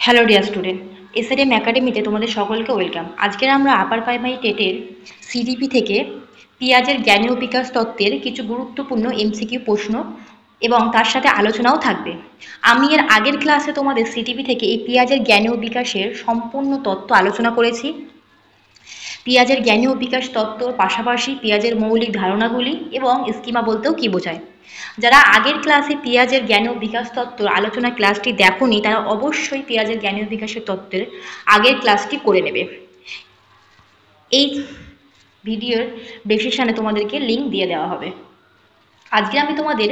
Hello dear student, এসএডএম একাডেমিতে তোমাদের সকলকে ওয়েলকাম। আজকের আমরা আপার প্রাইমারি টেটের সিডিপি থেকে পিঁয়াজের জ্ঞানীয় বিকাশ তত্ত্বের কিছু গুরুত্বপূর্ণ এমসিকিউ প্রশ্ন এবং তার সাথে আলোচনাও থাকবে। আমি এর আগের ক্লাসে তোমাদের সিডিপি থেকে এই পিঁয়াজের জ্ঞানীয় বিকাশের সম্পূর্ণ তত্ত্ব আলোচনা করেছি। পিঁয়াজের জ্ঞানীয় বিকাশ তত্ত্বর পাশাপাশি পিঁয়াজের মৌলিক ধারণাগুলি এবং স্কিমা বলতেও কী বোঝায়। যারা আগের ক্লাসে পিঁয়াজের জ্ঞানীয় বিকাশ তত্ত্বর আলোচনা ক্লাসটি দেখোনি তারা অবশ্যই পিঁয়াজের জ্ঞানীয় বিকাশের তত্ত্বের আগের ক্লাসটি করে নেবে। এই ভিডিওর ডেসক্রিপশনে তোমাদেরকে লিঙ্ক দিয়ে দেওয়া হবে। আজকে আমি তোমাদের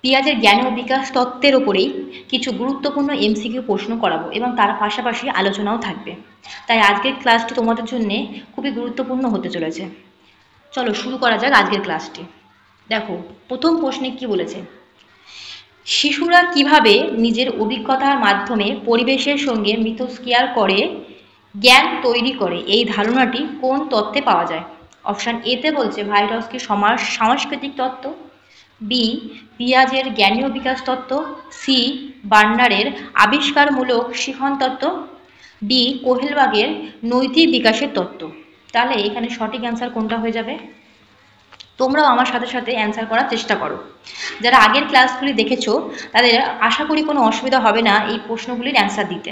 পিঁয়াজের জ্ঞানীয় বিকাশ তত্ত্বের ওপরেই কিছু গুরুত্বপূর্ণ এমসিকিউ প্রশ্ন করাবো এবং তার পাশাপাশি আলোচনাও থাকবে। তাই আজকের ক্লাসটি তোমাদের জন্য খুবই গুরুত্বপূর্ণ হতে চলেছে। চলো শুরু করা যাক আজকের ক্লাসটি। দেখো প্রথম প্রশ্নে কি বলেছে, শিশুরা কিভাবে নিজের অভিজ্ঞতার মাধ্যমে পরিবেশের সঙ্গে মিথস্ক্রিয়া করে জ্ঞান তৈরি করে, এই ধারণাটি কোন তত্ত্বে পাওয়া যায়? অপশান এতে বলছে ভাইটস্কির সাংস্কৃতিক তত্ত্ব, বি পিঁয়াজের জ্ঞানীয় বিকাশ তত্ত্ব, সি বার্নারের আবিষ্কারমূলক শিখন তত্ত্ব, ডি কোহেলবাগের নৈতিক বিকাশের তত্ত্ব। তাহলে এখানে সঠিক অ্যান্সার কোনটা হয়ে যাবে? তোমরাও আমার সাথে সাথে অ্যান্সার করার চেষ্টা করো। যারা আগের ক্লাসগুলি দেখেছো তাদের আশা করি কোনো অসুবিধা হবে না এই প্রশ্নগুলির অ্যান্সার দিতে।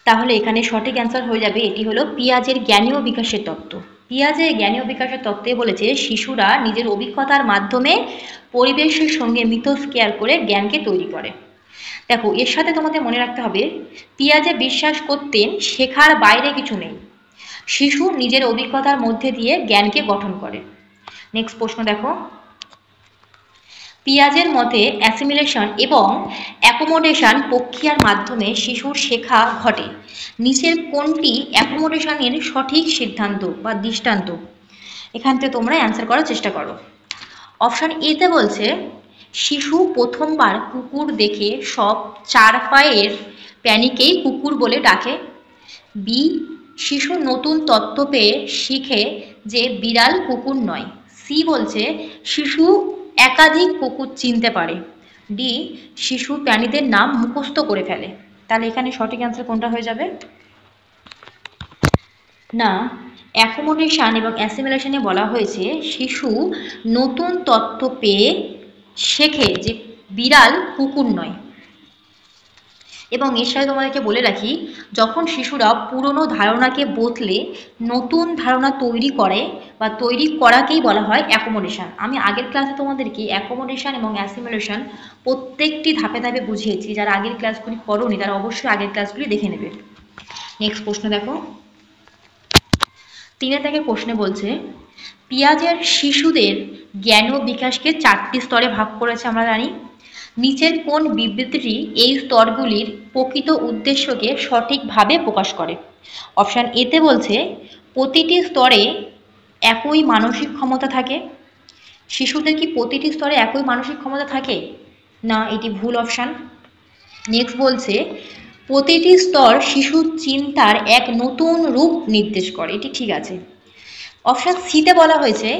তাহলে এখানে সঠিক অ্যান্সার হয়ে যাবে, এটি হলো পিঁয়াজের জ্ঞানীয় বিকাশের তত্ত্ব। পিঁয়াজের জ্ঞানীয় বিকাশের তত্ত্বে বলেছে শিশুরা নিজের অভিজ্ঞতার মাধ্যমে পরিবেশের সঙ্গে মিথস্ক্রিয়া করে জ্ঞানকে তৈরি করে। দেখো এর সাথে তোমাদের মনে রাখতে হবে, পিঁয়াজে বিশ্বাস করতেন শেখার বাইরে কিছু নেই, শিশু নিজের অভিজ্ঞতার মধ্যে দিয়ে জ্ঞানকে গঠন করে। নেক্সট প্রশ্ন দেখো, পিঁয়াজের মতে অ্যাসিমিলেশন এবং অ্যাকোমোডেশন প্রক্রিয়ার মাধ্যমে শিশুর শেখা ঘটে, নিচের কোনটি অ্যাকোমোডেশনের সঠিক সিদ্ধান্ত বা দৃষ্টান্ত? এখান থেকে তোমরা অ্যান্সার করার চেষ্টা করো। অপশান এতে বলছে শিশু প্রথমবার কুকুর দেখে সব চার পায়ের প্রাণীকেই কুকুর বলে ডাকে, বি শিশু নতুন তথ্য পেয়ে শিখে যে বিড়াল কুকুর নয়, সি বলছে শিশু একাধিক কুকুর চিনতে পারে, ডি শিশু প্রাণীদের নাম মুখস্থ করে ফেলে। তাহলে এখানে সঠিক অ্যান্সার কোনটা হয়ে যাবে? না, অ্যাকোমোডেশন এবং অ্যাসিমিলেশনে বলা হয়েছে শিশু নতুন তথ্য পেয়ে শেখে যে বিড়াল কুকুর নয়। এবং এর সাথে তোমাদেরকে বলে রাখি, যখন শিশুরা পুরনো ধারণাকে বদলে নতুন ধারণা তৈরি করে বা তৈরি করাকেই বলা হয় অ্যাকোমোডেশন। আমি আগের ক্লাসে তোমাদেরকে অ্যাকোমোডেশন এবং অ্যাসিমিলেশন প্রত্যেকটি ধাপে ধাপে বুঝিয়েছি। যারা আগের ক্লাসগুলি করোনি তারা অবশ্যই আগের ক্লাসগুলি দেখে নেবে। নেক্সট প্রশ্ন দেখো, 3 থেকে প্রশ্নে বলছে পিঁয়াজের শিশুদের জ্ঞান ও বিকাশকে 4টি স্তরে ভাগ করেছে আমরা জানি, নিচের কোন বিবৃতিটি এই স্তরগুলির প্রকৃত উদ্দেশ্যকে সঠিকভাবে প্রকাশ করে? অপশান এতে বলছে প্রতিটি স্তরে একই মানসিক ক্ষমতা থাকে। শিশুদের কি প্রতিটি স্তরে একই মানসিক ক্ষমতা থাকে? না, এটি ভুল অপশান। নেক্সট বলছে প্রতিটি স্তর শিশুর চিন্তার এক নতুন রূপ নির্দেশ করে, এটি ঠিক আছে। অপশান সিতে বলা হয়েছে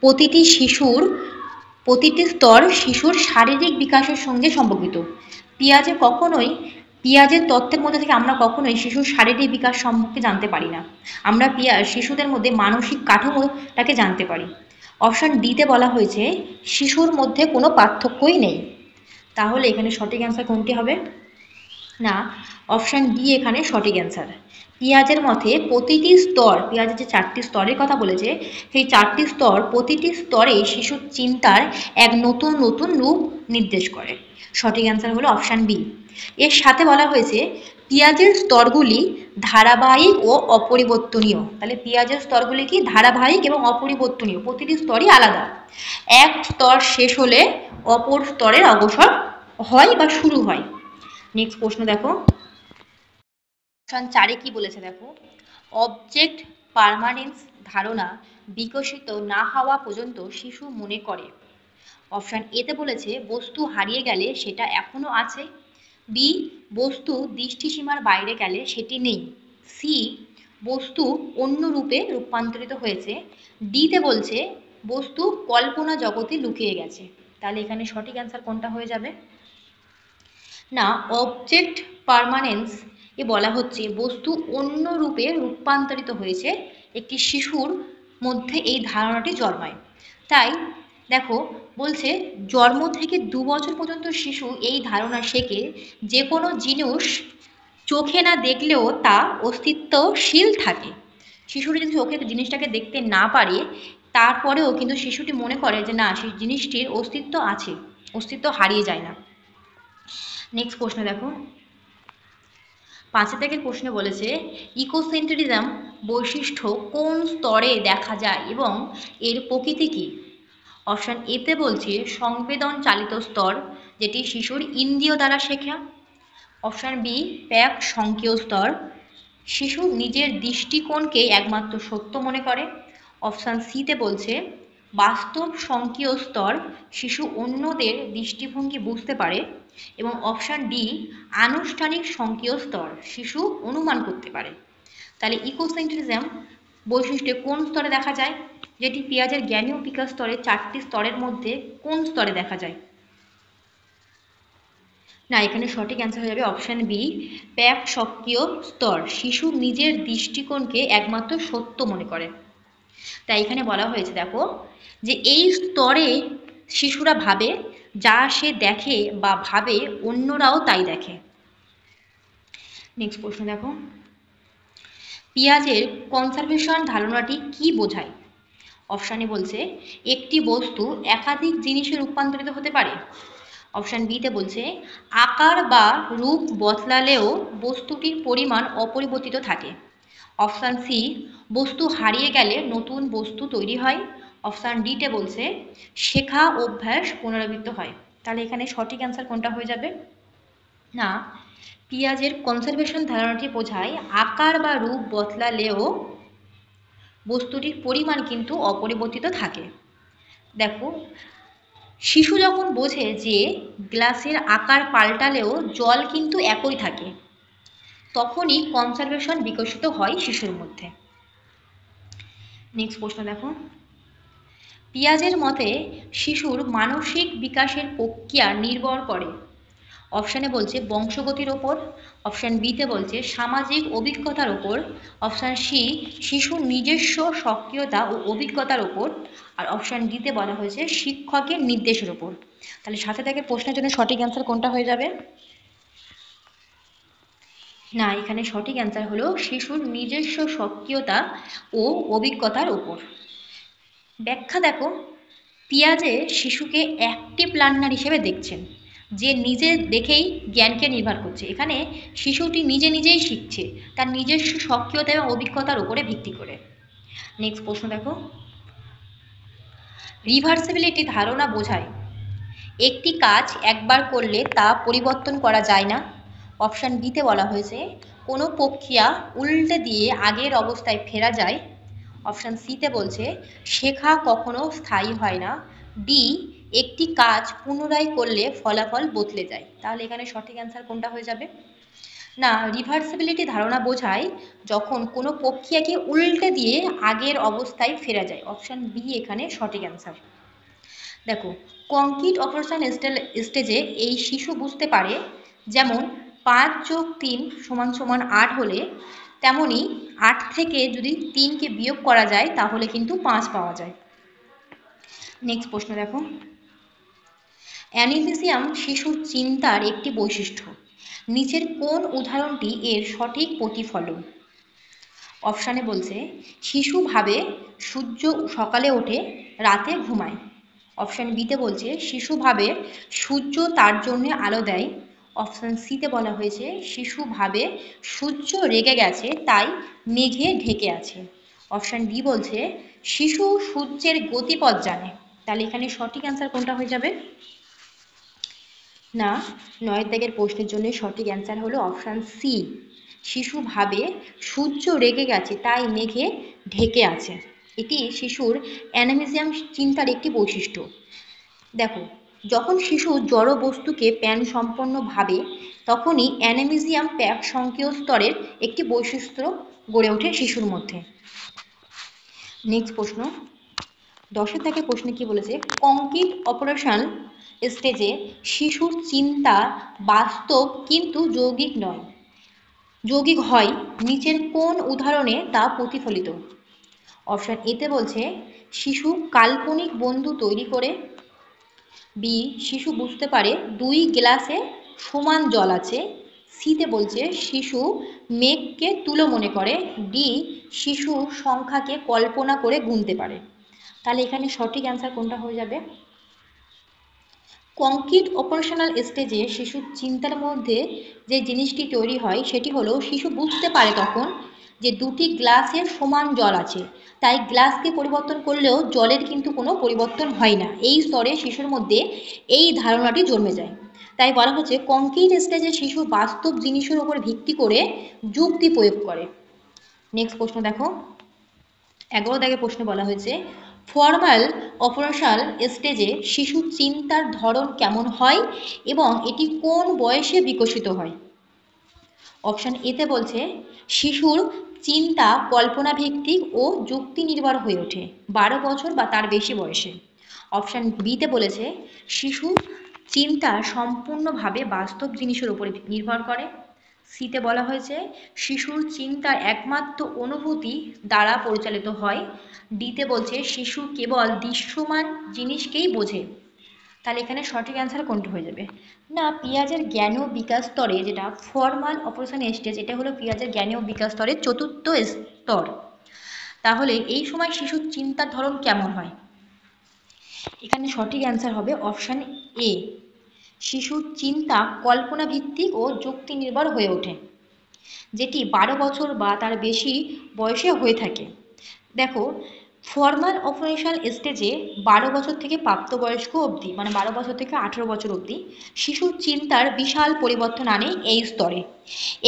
প্রতিটি স্তর শিশুর শারীরিক বিকাশের সঙ্গে সম্পর্কিত। পিঁয়াজের তত্ত্বের মধ্যে থেকে আমরা কখনোই শিশুর শারীরিক বিকাশ সম্পর্কে জানতে পারি না, আমরা শিশুদের মধ্যে মানসিক কাঠামোটাকে জানতে পারি। অপশান ডিতে বলা হয়েছে শিশুর মধ্যে কোনো পার্থক্যই নেই। তাহলে এখানে সঠিক অ্যান্সার কোনটি হবে? না, অপশান ডি এখানে সঠিক অ্যান্সার। পিঁয়াজের মতে প্রতিটি স্তর, পিঁয়াজের যে 4টি স্তরের কথা বলেছে সেই 4টি স্তর প্রতিটি স্তরে শিশুর চিন্তার এক নতুন নতুন রূপ নির্দেশ করে। সঠিক অ্যান্সার হলো অপশান বি। এর সাথে বলা হয়েছে পিঁয়াজের স্তরগুলি ধারাবাহিক ও অপরিবর্তনীয়। তাহলে পিঁয়াজের স্তরগুলি কি ধারাবাহিক এবং অপরিবর্তনীয়, প্রতিটি স্তরই আলাদা। এক স্তর শেষ হলে অপর স্তরের অগ্রসর হয় বা শুরু হয়। নেক্সট প্রশ্ন দেখো, অপশান 4 কি বলেছে দেখো, অবজেক্ট পারমানেন্স ধারণা বিকশিত না হওয়া পর্যন্ত শিশু মনে করে। অপশান এতে বলেছে বস্তু হারিয়ে গেলে সেটা এখনো আছে, বি বস্তু দৃষ্টিসীমার বাইরে গেলে সেটি নেই, সি বস্তু অন্য রূপে রূপান্তরিত হয়েছে, ডিতে বলছে বস্তু কল্পনা জগতে লুকিয়ে গেছে। তাহলে এখানে সঠিক অ্যান্সার কোনটা হয়ে যাবে? না, অবজেক্ট পার্মানেন্স এ বলা হচ্ছে বস্তু অন্য রূপে রূপান্তরিত হয়েছে একটি শিশুর মধ্যে এই ধারণাটি জন্মায়। তাই দেখো বলছে জন্ম থেকে 2 বছর পর্যন্ত শিশু এই ধারণা শেখে যে কোনো জিনিস চোখে না দেখলেও তা অস্তিত্বশীল থাকে। শিশুটি যদি চোখে জিনিসটাকে দেখতে না পারে তারপরেও কিন্তু শিশুটি মনে করে যে না সেই জিনিসটির অস্তিত্ব আছে, অস্তিত্ব হারিয়ে যায় না। নেক্সট প্রশ্ন দেখো, 5 থেকে প্রশ্নে বলেছে ইকোসেন্ট্রিজম বৈশিষ্ট্য কোন স্তরে দেখা যায় এবং এর প্রকৃতি কী? অপশান এতে বলছে সংবেদন চালিত স্তর, যেটি শিশুর ইন্দ্রিয় দ্বারা শেখা। অপশান বি প্যাক সংকেয় স্তর, শিশু নিজের দৃষ্টিকোণকে একমাত্র সত্য মনে করে। অপশান সিতে বলছে বাস্তব সংকেয় স্তর, শিশু অন্যদের দৃষ্টিভঙ্গি বুঝতে পারে। এবং অপশান ডি আনুষ্ঠানিক সংকেয় স্তর, শিশু অনুমান করতে পারে। তাহলে ইকোসেন্ট্রিজম বৈশিষ্ট্যে কোন স্তরে দেখা যায়, যেটি পিয়াজের জ্ঞানীয় বিকাশ স্তরে 4টি স্তরের মধ্যে কোন স্তরে দেখা যায়? না, এখানে সঠিক অ্যান্সার হয়ে যাবে অপশান বি প্যাক সক্রিয় স্তর, শিশু নিজের দৃষ্টিকোণকে একমাত্র সত্য মনে করে। তাই এখানে বলা হয়েছে দেখো যে এই স্তরে শিশুরা ভাবে যা সে দেখে বা ভাবে অন্যরাও তাই দেখে। নেক্সট প্রশ্ন দেখো, পিয়াজের কনজারভেশন ধারণাটি কি বোঝায়? অপশানে বলছে একটি বস্তু একাধিক জিনিসে রূপান্তরিত হতে পারে। অপশান বিতে বলছে আকার বা রূপ বদলালেও বস্তুটির পরিমাণ অপরিবর্তিত থাকে। অপশান সি বস্তু হারিয়ে গেলে নতুন বস্তু তৈরি হয়। অপশান ডিতে বলছে শেখা অভ্যাস পুনরাবৃত্ত হয়। তাহলে এখানে সঠিক অ্যান্সার কোনটা হয়ে যাবে? না, পিয়াজের কনজারভেশন ধারণাটি বোঝায় আকার বা রূপ বদলালেও বস্তুটির পরিমাণ কিন্তু অপরিবর্তিত থাকে। দেখো শিশু যখন বোঝে যে গ্লাসের আকার পাল্টালেও জল কিন্তু একই থাকে, তখনই কনজারভেশন বিকশিত হয় শিশুর মধ্যে। নেক্সট প্রশ্ন দেখো, পিয়াজের মতে শিশুর মানসিক বিকাশের প্রক্রিয়া নির্ভর করে। অপশানে বলছে বংশগতির ওপর। অপশান বিতে বলছে সামাজিক অভিজ্ঞতার ওপর। অপশান সি শিশুর নিজস্ব সক্রিয়তা ও অভিজ্ঞতার ওপর। আর অপশান ডিতে বলা হয়েছে শিক্ষকের নির্দেশের ওপর। তাহলে সাথে থেকে প্রশ্নের জন্য সঠিক অ্যান্সার কোনটা হয়ে যাবে? না, এখানে সঠিক অ্যান্সার হলো শিশুর নিজস্ব সক্রিয়তা ও অভিজ্ঞতার ওপর। ব্যাখ্যা দেখো, পিয়াজে শিশুকে অ্যাক্টিভ লার্নার হিসেবে দেখছেন, যে নিজে দেখেই জ্ঞানকে নির্ভর করছে। এখানে শিশুটি নিজে নিজেই শিখছে তার নিজস্ব সক্রিয়তা এবং অভিজ্ঞতার উপরে ভিত্তি করে। নেক্সট প্রশ্ন দেখো, রিভার্সিবিলিটি ধারণা বোঝায় একটি কাজ একবার করলে তা পরিবর্তন করা যায় না। অপশান বিতে বলা হয়েছে কোনো প্রক্রিয়া উল্টে দিয়ে আগের অবস্থায় ফেরা যায়। অপশান সিতে বলছে শেখা কখনো স্থায়ী হয় না। ডি একটি কাজ পুনরায় করলে ফলাফল বদলে যায়। তাহলে এখানে সঠিক অ্যান্সার কোনটা হয়ে যাবে? না, রিভার্সিবিলিটি ধারণা বোঝায় যখন কোনো প্রক্রিয়াকে উল্টে দিয়ে আগের অবস্থায় ফেরা যায়। অপশান বি এখানে সঠিক অ্যান্সার। দেখো কংক্রিট অপারেশন স্টেজে এই শিশু বুঝতে পারে যেমন 5 + 3 = 8 হলে তেমনি 8 থেকে যদি 3কে বিয়োগ করা যায় তাহলে কিন্তু 5 পাওয়া যায়। নেক্সট প্রশ্ন দেখো, অ্যানিথিসিয়াম শিশুর চিন্তার একটি বৈশিষ্ট্য, নিচের কোন উদাহরণটি এর সঠিক প্রতিফলন? অপশানে বলছে শিশু ভাবে সূর্য সকালে ওঠে রাতে ঘুমায়। অপশান বিতে বলছে শিশু ভাবে সূর্য তার জন্য আলো দেয়। অপশান সিতে বলা হয়েছে শিশু ভাবে সূর্য রেগে গেছে তাই মেঘে ঢেকে আছে। অপশান ডি বলছে শিশু সূর্যের গতিপথ জানে। তাহলে এখানে সঠিক অ্যান্সার কোনটা হয়ে যাবে? না, 9 দাগের প্রশ্নের জন্য সঠিক অ্যান্সার হলো অপশান সি শিশু ভাবে সূর্য রেগে গেছে তাই মেঘে ঢেকে আছে। এটি শিশুর অ্যানিমিজিয়াম চিন্তার একটি বৈশিষ্ট্য। দেখো যখন শিশু জড় বস্তুকে প্যান সম্পন্ন ভাবে তখনই অ্যানিমিজিয়াম প্যাক সংকেয় স্তরের একটি বৈশিষ্ট্য গড়ে ওঠে শিশুর মধ্যে। নেক্সট প্রশ্ন, 10 থেকে প্রশ্নে কি বলেছে কংক্রিট অপারেশন স্টেজে শিশুর চিন্তা বাস্তব কিন্তু যৌগিক নয়, যৌগিক হয় নিচের কোন উদাহরণে তা প্রতিফলিত? অপশন এতে বলছে শিশু কাল্পনিক বন্ধু তৈরি করে, বি শিশু বুঝতে পারে 2 গ্লাসে সমান জল আছে, সিতে বলছে শিশু মেঘকে তুলো মনে করে, ডি শিশু সংখ্যাকে কল্পনা করে গুনতে পারে। তাহলে এখানে সঠিক অ্যান্সার কোনটা হয়ে যাবে? কংক্রিট অপারেশনাল স্টেজে শিশুর চিন্তার মধ্যে যে জিনিসটি তৈরি হয় সেটি হলো শিশু বুঝতে পারে তখন যে 2 গ্লাসের সমান জল আছে, তাই গ্লাসকে পরিবর্তন করলেও জলের কিন্তু কোনো পরিবর্তন হয় না। এই স্তরে শিশুর মধ্যে এই ধারণাটি জন্মে যায়। তাই বলা হচ্ছে কংক্রিট স্টেজে শিশু বাস্তব জিনিসের উপর ভিত্তি করে যুক্তি প্রয়োগ করে। নেক্সট প্রশ্ন দেখো, 11 দাগের প্রশ্নে বলা হয়েছে ফর্মাল অপারেশনাল স্টেজে শিশুর চিন্তার ধরন কেমন হয় এবং এটি কোন বয়সে বিকশিত হয়? অপশন এতে বলছে শিশুর চিন্তা কল্পনাভিত্তিক ও যুক্তি নির্ভর হয়ে ওঠে 12 বছর বা তার বেশি বয়সে। অপশন বিতে বলেছে শিশু চিন্তা সম্পূর্ণভাবে বাস্তব জিনিসের উপর নির্ভর করে। সিতে বলা হয়েছে শিশুর চিন্তা একমাত্র অনুভূতি দ্বারা পরিচালিত হয়। ডিতে বলছে শিশু কেবল দৃশ্যমান জিনিসকেই বোঝে। তাহলে এখানে সঠিক অ্যান্সার কোনটা হয়ে যাবে? না, পিঁয়াজের জ্ঞান ও বিকাশ স্তরে যেটা ফর্মাল অপারেশন স্টেজ, এটা হলো পিঁয়াজের জ্ঞান ও বিকাশ স্তরের চতুর্থ স্তর। তাহলে এই সময় শিশুর চিন্তার ধরন কেমন হয়? এখানে সঠিক অ্যান্সার হবে অপশান এ, শিশুর চিন্তা কল্পনা ভিত্তিক ও যুক্তি নির্ভর হয়ে ওঠে, যেটি 12 বছর বা তার বেশি বয়সে হয়ে থাকে। দেখো, ফর্মাল অপারেশনাল স্টেজে 12 বছর থেকে প্রাপ্তবয়স্ক অবধি, মানে 12 বছর থেকে 18 বছর অবধি শিশুর চিন্তার বিশাল পরিবর্তন আনে এই স্তরে।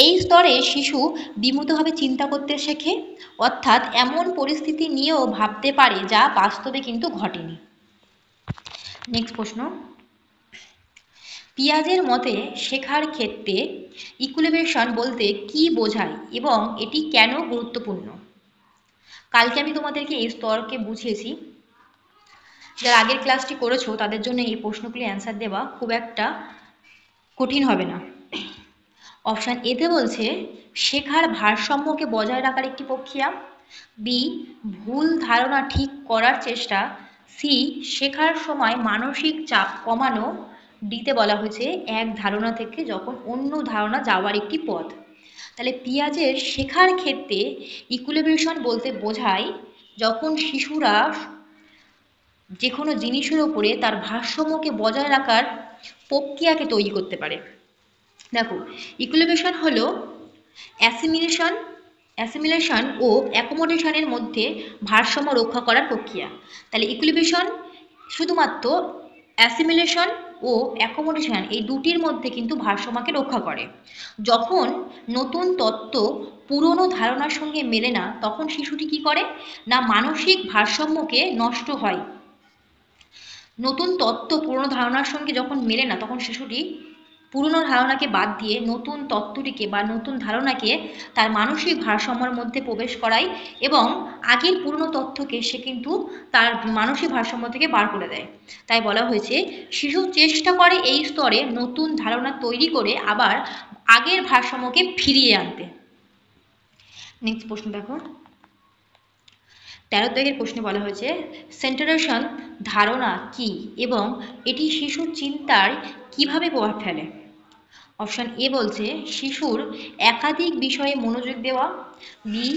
এই স্তরে শিশু বিমূর্তভাবে চিন্তা করতে শেখে, অর্থাৎ এমন পরিস্থিতি নিয়েও ভাবতে পারে যা বাস্তবে কিন্তু ঘটেনি। নেক্সট প্রশ্ন, পিঁয়াজের মতে শেখার ক্ষেত্রে ইকুলিব্রেশন বলতে কি বোঝায় এবং এটি কেন গুরুত্বপূর্ণ? কালকে আমি তোমাদেরকে এই স্তরকে বুঝিয়েছি, যারা আগের ক্লাসটি করেছো তাদের জন্য এই প্রশ্নগুলি অ্যান্সার দেওয়া খুব একটা কঠিন হবে না। অপশান এতে বলছে শেখার ভারসাম্যকে বজায় রাখার একটি প্রক্রিয়া, বি ভুল ধারণা ঠিক করার চেষ্টা, সি শেখার সময় মানসিক চাপ কমানো, ডিতে বলা হয়েছে এক ধারণা থেকে যখন অন্য ধারণা যাওয়ার একটি পথ। তাহলে পিঁয়াজের শেখার ক্ষেত্রে ইকুলিব্রেশন বলতে বোঝায় যখন শিশুরা যে কোনো জিনিসের ওপরে তার ভারসাম্যকে বজায় রাখার প্রক্রিয়াকে তৈরি করতে পারে। দেখো, ইকুলিব্রেশন হলো অ্যাসিমিলেশন ও অ্যাকোমোডেশনের মধ্যে ভারসাম্য রক্ষা করার প্রক্রিয়া। তাহলে ইকুলিব্রেশন শুধুমাত্র অ্যাসিমিলেশন ও অ্যাকোমোডেশন এই দুটির মধ্যে কিন্তু ভারসাম্যকে রক্ষা করে। যখন নতুন তত্ত্ব পুরনো ধারণার সঙ্গে মেলে না তখন শিশুটি কি করে না মানসিক ভারসাম্যকে নষ্ট হয়। নতুন তত্ত্ব পুরনো ধারণার সঙ্গে যখন মেলে না তখন শিশুটি পুরনো ধারণাকে বাদ দিয়ে নতুন তত্ত্বটিকে বা নতুন ধারণাকে তার মানসিক ভারসাম্যের মধ্যে প্রবেশ করায় এবং আগের পুরনো তথ্যকে সে কিন্তু তার মানসিক ভারসাম্য থেকে বার করে দেয়। তাই বলা হয়েছে শিশু চেষ্টা করে এই স্তরে নতুন ধারণা তৈরি করে আবার আগের ভারসাম্যকে ফিরিয়ে আনতে। নেক্সট প্রশ্ন দেখো, 13 দাগের প্রশ্নে বলা হয়েছে সেন্টারেশন ধারণা কি এবং এটি শিশুর চিন্তায় কিভাবে প্রভাব ফেলে? অপশান এ বলছে শিশুর একাধিক বিষয়ে মনোযোগ দেওয়া, বি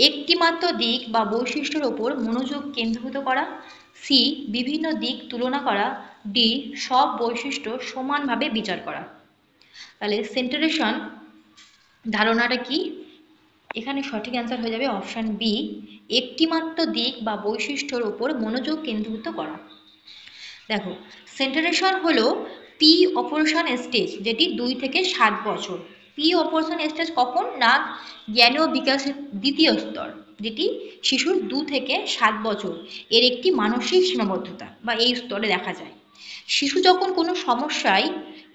একটিমাত্র দিক বা বৈশিষ্ট্যের ওপর মনোযোগ কেন্দ্রীভূত করা, সি বিভিন্ন দিক তুলনা করা, ডি সব বৈশিষ্ট্য সমানভাবে বিচার করা। তাহলে সেন্টারেশন ধারণাটা কি? এখানে সঠিক অ্যান্সার হয়ে যাবে অপশান বি, একটিমাত্র দিক বা বৈশিষ্ট্যের ওপর মনোযোগ কেন্দ্রীভূত করা। দেখো, সেন্টারেশন হলো পি অপারেশন স্টেজ, যেটি 2 থেকে 7 বছর। পি অপারেশন স্টেজ কখন না জ্ঞান ও বিকাশের দ্বিতীয় স্তর, যেটি শিশুর 2 থেকে 7 বছর এর একটি মানসিক সীমাবদ্ধতা বা এই স্তরে দেখা যায়। শিশু যখন কোনো সমস্যায়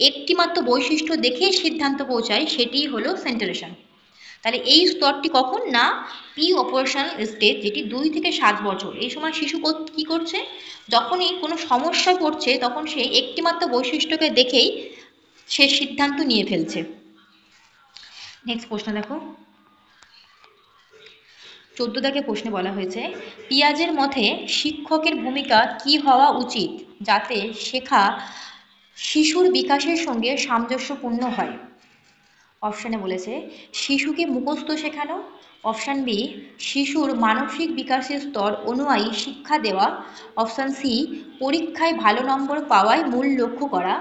একটিমাত্র বৈশিষ্ট্য দেখে সিদ্ধান্ত পৌঁছায় সেটিই হলো সেন্টারেশন। তাহলে এই স্তরটি কখন না প্রি অপারেশনাল স্টেজ, যেটি 2 থেকে 7 বছর। এই সময় শিশু কি করছে, যখনই কোনো সমস্যায় পড়ছে তখন সে একটিমাত্র বৈশিষ্ট্যকে দেখেই সে সিদ্ধান্ত নিয়ে ফেলছে। নেক্সট প্রশ্ন দেখো, 14 দাগে প্রশ্নে বলা হয়েছে পিয়াজের মতে শিক্ষকের ভূমিকা কি হওয়া উচিত যাতে শেখা শিশুর বিকাশের সঙ্গে সামঞ্জস্যপূর্ণ হয়। অপশানে বলেছে শিশুকে মুখস্থ শেখানো, অপশান বি শিশুর মানসিক বিকাশের স্তর অনুযায়ী শিক্ষা দেওয়া, অপশান সি পরীক্ষায় ভালো নম্বর পাওয়াই মূল লক্ষ্য করা,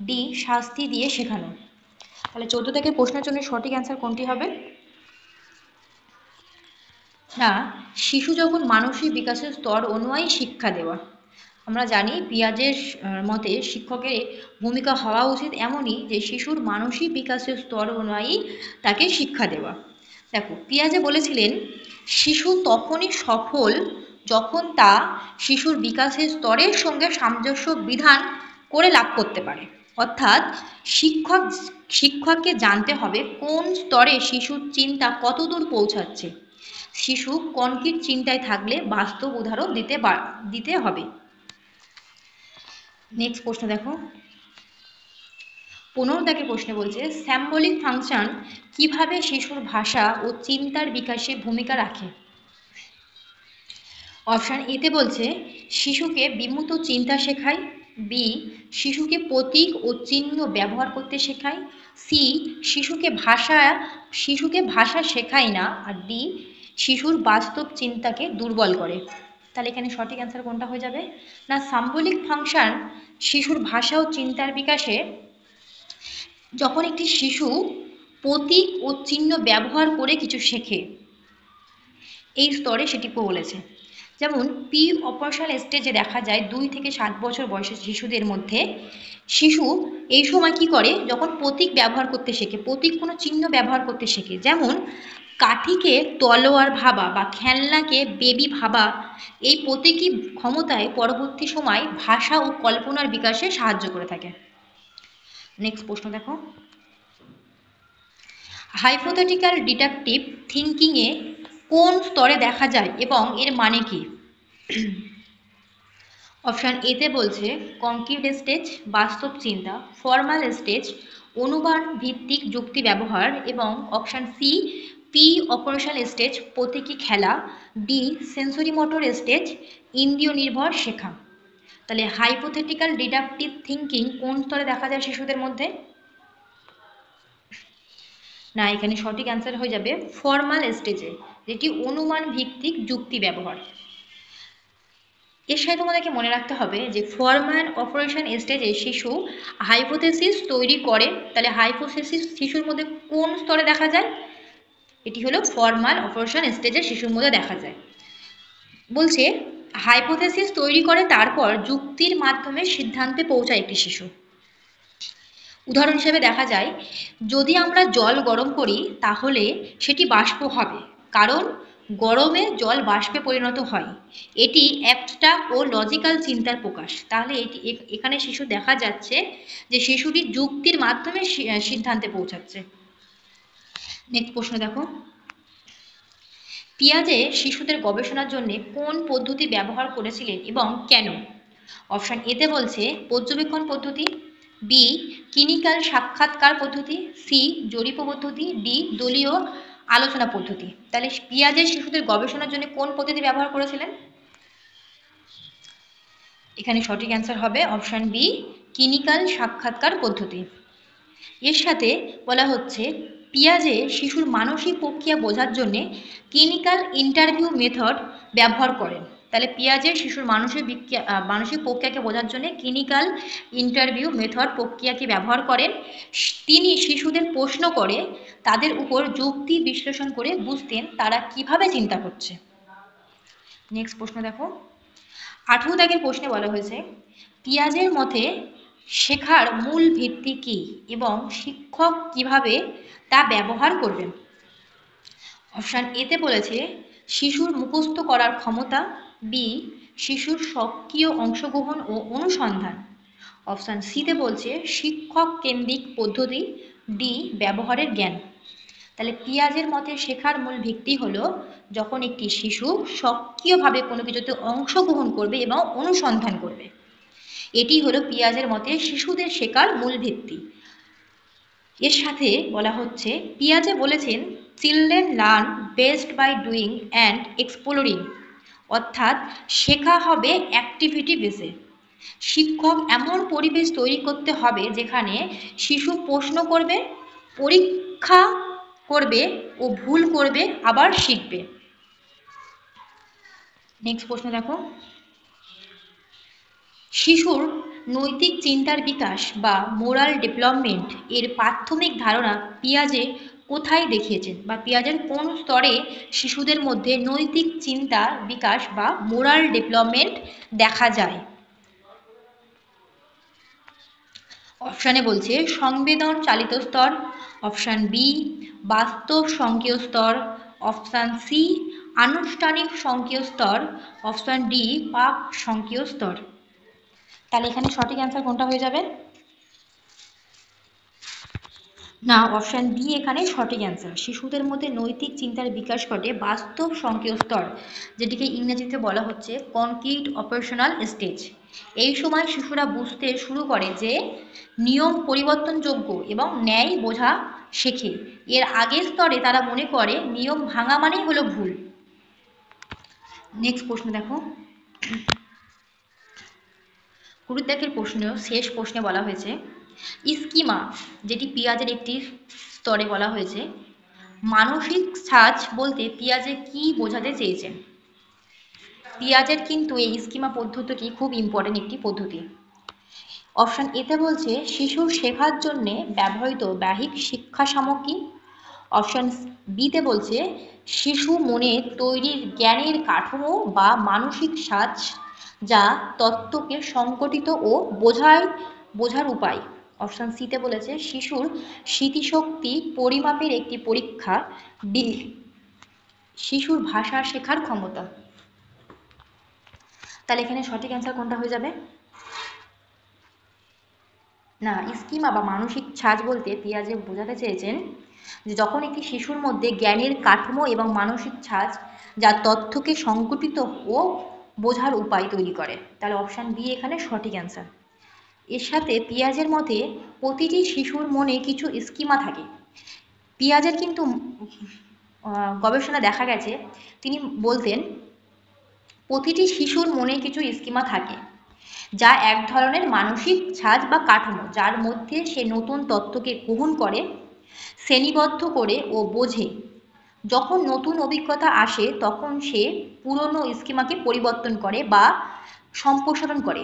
ডি শাস্তি দিয়ে শেখানো। তাহলে 14 থেকে প্রশ্নের জন্য সঠিক অ্যান্সার কোনটি হবে না শিশু যখন মানসিক বিকাশের স্তর অনুযায়ী শিক্ষা দেওয়া। আমরা জানি পিয়াজের মতে শিক্ষকের ভূমিকা হওয়া উচিত এমনই যে শিশুর মানসিক বিকাশের স্তর অনুযায়ী তাকে শিক্ষা দেওয়া। দেখো পিয়াজে বলেছিলেন শিশু তখনই সফল যখন তা শিশুর বিকাশের স্তরের সঙ্গে সামঞ্জস্য বিধান করে লাভ করতে পারে। অর্থাৎ শিক্ষককে জানতে হবে কোন স্তরে শিশুর চিন্তা কতদূর পৌঁছাচ্ছে। শিশু কনক্রিট চিন্তায় থাকলে বাস্তব উদাহরণ দিতে হবে। নেক্সট প্রশ্ন দেখো, 15 দাগের প্রশ্নে বলছে সিম্বলিক ফাংশন কিভাবে শিশুর ভাষা ও চিন্তার বিকাশে ভূমিকা রাখে। অপশান এতে বলছে শিশুকে বিমূর্ত চিন্তা শেখায়, বি শিশুকে প্রতীক ও চিহ্ন ব্যবহার করতে শেখায়, সি শিশুকে ভাষা শেখায় না, আর ডি শিশুর বাস্তব চিন্তাকে দুর্বল করে। তাহলে এখানে সঠিক অ্যান্সার কোনটা হয়ে যাবে না সিম্বলিক ফাংশন শিশুর ভাষা ও চিন্তার বিকাশে যখন একটি শিশু প্রতীক ও চিহ্ন ব্যবহার করে কিছু শেখে এই স্তরে সেটি বলেছে। যেমন প্রি অপারেশনাল স্টেজে দেখা যায় 2 থেকে 7 বছর বয়সের শিশুদের মধ্যে শিশু এই সময় কি করে যখন প্রতীক ব্যবহার করতে শেখে, প্রতীক কোনো চিহ্ন ব্যবহার করতে শেখে, যেমন কাঠিকে তলোয়ার ভাবা বা খেলনাকে বেবি ভাবা, এই প্রতীকী ক্ষমতায় পরবর্তী সময় ভাষা ও কল্পনার বিকাশে সাহায্য করে থাকে। নেক্সট প্রশ্ন দেখো, হাইপোথেটিক্যাল ডিডাকটিভ থিঙ্কিংয়ে কোন স্তরে দেখা যায় এবং এর মানে কি। অপশান এতে বলছে কনক্রিট স্টেজ বাস্তব চিন্তা, ফর্মাল স্টেজ অনুমান ভিত্তিক যুক্তি ব্যবহার, এবং option C pre operational stage প্রতীকী খেলা, ডি সেন্সরি মোটর স্টেজ ইন্দ্রিয় নির্ভর শেখা। তাহলে হাইপোথেটিক্যাল ডিডাকটিভ থিঙ্কিং কোন স্তরে দেখা যায় শিশুদের মধ্যে না এখানে সঠিক অ্যান্সার হয়ে যাবে ফর্মাল স্টেজে, যেটি অনুমান ভিত্তিক যুক্তি ব্যবহার। এর সাথে তোমাদেরকে মনে রাখতে হবে যে ফর্মাল অপারেশন স্টেজে শিশু হাইপোথেসিস তৈরি করে। তাহলে হাইপোথেসিস শিশুর মধ্যে কোন স্তরে দেখা যায়, এটি হলো ফর্মাল অপারেশন স্টেজে শিশুর মধ্যে দেখা যায়। বলছে হাইপোথেসিস তৈরি করে তারপর যুক্তির মাধ্যমে সিদ্ধান্তে পৌঁছায় একটি শিশু। উদাহরণ হিসেবে দেখা যায় যদি আমরা জল গরম করি তাহলে সেটি বাষ্প হবে, কারণ গরমে জল বাষ্পে পরিণত হয়। এটি অ্যাবস্ট্রাক্ট ও লজিক্যাল চিন্তার প্রকাশ। তাহলে এখানে শিশু দেখা যাচ্ছে যে শিশুটি যুক্তির মাধ্যমে সিদ্ধান্তে পৌঁছাচ্ছে। নেক্সট প্রশ্ন দেখো, পিয়াজে শিশুদের গবেষণার জন্য কোন পদ্ধতি ব্যবহার করেছিলেন এবং কেন। অপশান এতে বলছে পর্যবেক্ষণ পদ্ধতি, বি ক্লিনিক্যাল সাক্ষাৎকার পদ্ধতি, সি জরিপ পদ্ধতি, ডি দলীয় আলোচনা পদ্ধতি। তাহলে পিয়াজের শিশুদের গবেষণার জন্য কোন পদ্ধতি ব্যবহার করেছিলেন, এখানে সঠিক অ্যান্সার হবে অপশান বি ক্লিনিক্যাল সাক্ষাৎকার পদ্ধতি। এর সাথে বলা হচ্ছে পিয়াজে শিশুর মানসিক প্রক্রিয়া বোঝার জন্যে ক্লিনিক্যাল ইন্টারভিউ মেথড ব্যবহার করেন। তাহলে পিয়াজের শিশুর মানসিক প্রক্রিয়াকে বোঝার জন্য ক্লিনিক্যাল ইন্টারভিউ মেথড প্রক্রিয়াকে ব্যবহার করেন। তিনি শিশুদের প্রশ্ন করে তাদের উপর যুক্তি বিশ্লেষণ করে বুঝতেন তারা কিভাবে চিন্তা করছে। নেক্সট প্রশ্ন দেখো, 18 দাগের প্রশ্নে বলা হয়েছে পিয়াজের মতে শেখার মূল ভিত্তি কী এবং শিক্ষক কিভাবে তা ব্যবহার করবেন। অপশান এতে বলেছে শিশুর মুখস্থ করার ক্ষমতা, বি শিশুর সক্রিয় অংশগ্রহণ ও অনুসন্ধান, অপশান সিতে বলছে শিক্ষক কেন্দ্রিক পদ্ধতি, ডি ব্যবহারের জ্ঞান। তাহলে পিয়াজের মতে শেখার মূল ভিত্তি হলো যখন একটি শিশু সক্রিয়ভাবে কোনো কিছুতে অংশগ্রহণ করবে এবং অনুসন্ধান করবে। এটি হলো পিয়াজের মতে শিশুদের শেখার মূল ভিত্তি। এর সাথে বলা হচ্ছে, পিয়াজে বলেছেন children learn best by doing and exploring, অর্থাৎ শেখা হবে অ্যাক্টিভিটি বেসে। শিক্ষক এমন পরিবেশ তৈরি করতে হবে যেখানে শিশু প্রশ্ন করবে, পরীক্ষা করবে ও ভুল করবে, আবার শিখবে। নেক্সট প্রশ্ন দেখো, শিশুর নৈতিক চিন্তার বিকাশ বা মোরাল ডেভেলপমেন্ট এর প্রাথমিক ধারণা পিয়াজে কোথায় দেখিয়েছেন, বা পিয়াজের কোন স্তরে শিশুদের মধ্যে নৈতিক চিন্তার বিকাশ বা মোরাল ডেভেলপমেন্ট দেখা যায়? অপশানে বলছে সংবেদন চালিত স্তর, অপশান বি বাস্তব সংজ্ঞেয় স্তর, অপশান সি আনুষ্ঠানিক সংজ্ঞেয় স্তর, অপশান ডি পাক সংজ্ঞেয় স্তর। তাহলে এখানে সঠিক অ্যান্সার কোনটা হয়ে যাবে? না, অপশান ডি এখানে সঠিক অ্যান্সার। শিশুদের মধ্যে নৈতিক চিন্তার বিকাশ ঘটে বাস্তব সংজ্ঞেয় স্তর, যেটিকে ইংরেজিতে বলা হচ্ছে কনক্রিট অপারেশনাল স্টেজ। এই সময় শিশুরা বুঝতে শুরু করে যে নিয়ম পরিবর্তনযোগ্য এবং ন্যায় বোঝা শেখে। এর আগের স্তরে তারা মনে করে নিয়ম ভাঙা মানেই হলো ভুল। নেক্সট প্রশ্ন দেখো, 20 দাগের প্রশ্ন, শেষ প্রশ্নে বলা হয়েছে স্কিমা, যেটি পিয়াজের একটি স্তরে বলা হয়েছে, মানসিক ছাঁচ বলতে পিয়াজে কি বোঝাতে চেয়েছেন? পিয়াজের কিন্তু এই স্কিমা পদ্ধতিটি খুব ইম্পর্টেন্ট একটি পদ্ধতি। অপশান এতে বলছে শিশুর শেখার জন্য ব্যবহৃত বাহ্যিক শিক্ষা সামগ্রী, অপশান বিতে বলছে শিশু মনে তৈরির জ্ঞানের কাঠামো বা মানসিক ছাঁচ যা তত্ত্বকে সংগঠিত ও বোঝার উপায়, অপশান সিতে বলেছে শিশুর স্মৃতিশক্তি পরিমাপের একটি পরীক্ষা, ডি শিশুর ভাষা শেখার ক্ষমতা। তাহলে এখানে সঠিক অ্যান্সার কোনটা হয়ে যাবে? না, স্কিমা বা মানসিক ছাঁচ বলতে পিয়াজে বোঝাতে চেয়েছেন যে যখন একটি শিশুর মধ্যে জ্ঞানের কাঠামো এবং মানসিক ছাঁচ যা তথ্যকে সংগঠিত ও বোঝার উপায় তৈরি করে। তাহলে অপশান বি এখানে সঠিক অ্যান্সার। এর সাথে পিয়াজের মতে প্রতিটি শিশুর মনে কিছু স্কিমা থাকে। পিয়াজের কিন্তু গবেষণা দেখা গেছে, তিনি বলতেন প্রতিটি শিশুর মনে কিছু স্কিমা থাকে যা এক ধরনের মানসিক ছাঁচ বা কাঠামো, যার মধ্যে সে নতুন তথ্যকে গ্রহণ করে, শ্রেণীবদ্ধ করে ও বোঝে। যখন নতুন অভিজ্ঞতা আসে তখন সে পুরনো স্কিমাকে পরিবর্তন করে বা সম্প্রসারণ করে।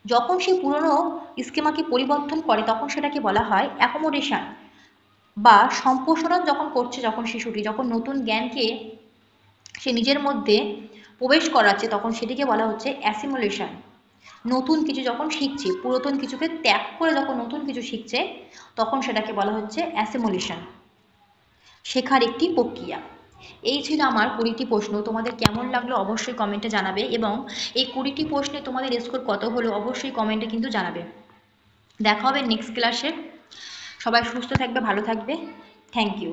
যখন সে পুরনো স্কিমাকে পরিবর্তন করে তখন সেটাকে বলা হয় অ্যাকোমোডেশন, বা সম্প্রসারণ যখন করছে, যখন শিশুটি যখন নতুন জ্ঞানকে সে নিজের মধ্যে প্রবেশ করাচ্ছে তখন সেটিকে বলা হচ্ছে অ্যাসিমুলেশন। নতুন কিছু যখন শিখছে, পুরাতন কিছুকে ত্যাগ করে যখন নতুন কিছু শিখছে তখন সেটাকে বলা হচ্ছে অ্যাসিমুলেশন, শেখার একটি প্রক্রিয়া। এই ছিল আমার 20টি প্রশ্ন। তোমাদের কেমন লাগলো অবশ্যই কমেন্টে জানাবে, এবং এই 20টি প্রশ্নে তোমাদের স্কোর কত হলো অবশ্যই কমেন্টে কিন্তু জানাবে। দেখা হবে নেক্সট ক্লাসে। সবাই সুস্থ থাকবে, ভালো থাকবে। Thank you.